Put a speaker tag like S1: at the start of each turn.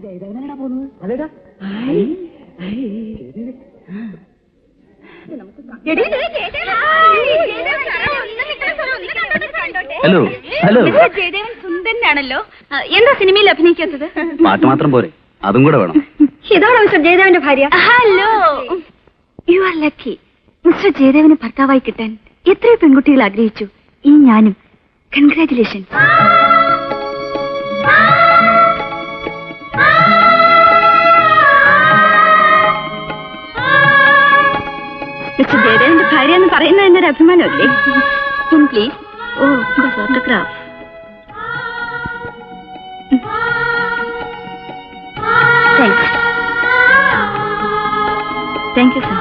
S1: ജയദേവനാ പോകുന്നത്. അതേടാ
S2: hello hello.
S3: Jayadevan സുന്ദരനാണല്ലോ. എന്താ സിനിമയിൽ അഭിനയിക്കാത്തത്?
S2: പാട്ട് മാത്രം പോരെ, അതും കൂടെ വേണം.
S3: ഇതാണോ മിസ്റ്റർ ജയദേവന്റെ ഭാര്യ? Hello, you are lucky. Mister ജയദേവന് ഭർത്താവായി കിട്ടാൻ എത്രയോ പെൺകുട്ടികൾ ആഗ്രഹിച്ചു, ഈ ഞാനും. കൺഗ്രാറ്റുലേഷൻ. മിസ്റ്റർ ജയദേവന്റെ ഭാര്യ എന്ന് പറയുന്നത് എന്നൊരു അഭിമാനമല്ലേ? പ്ലീസ്. ഓ, ഫോട്ടോഗ്രാഫ്. Thank you sir.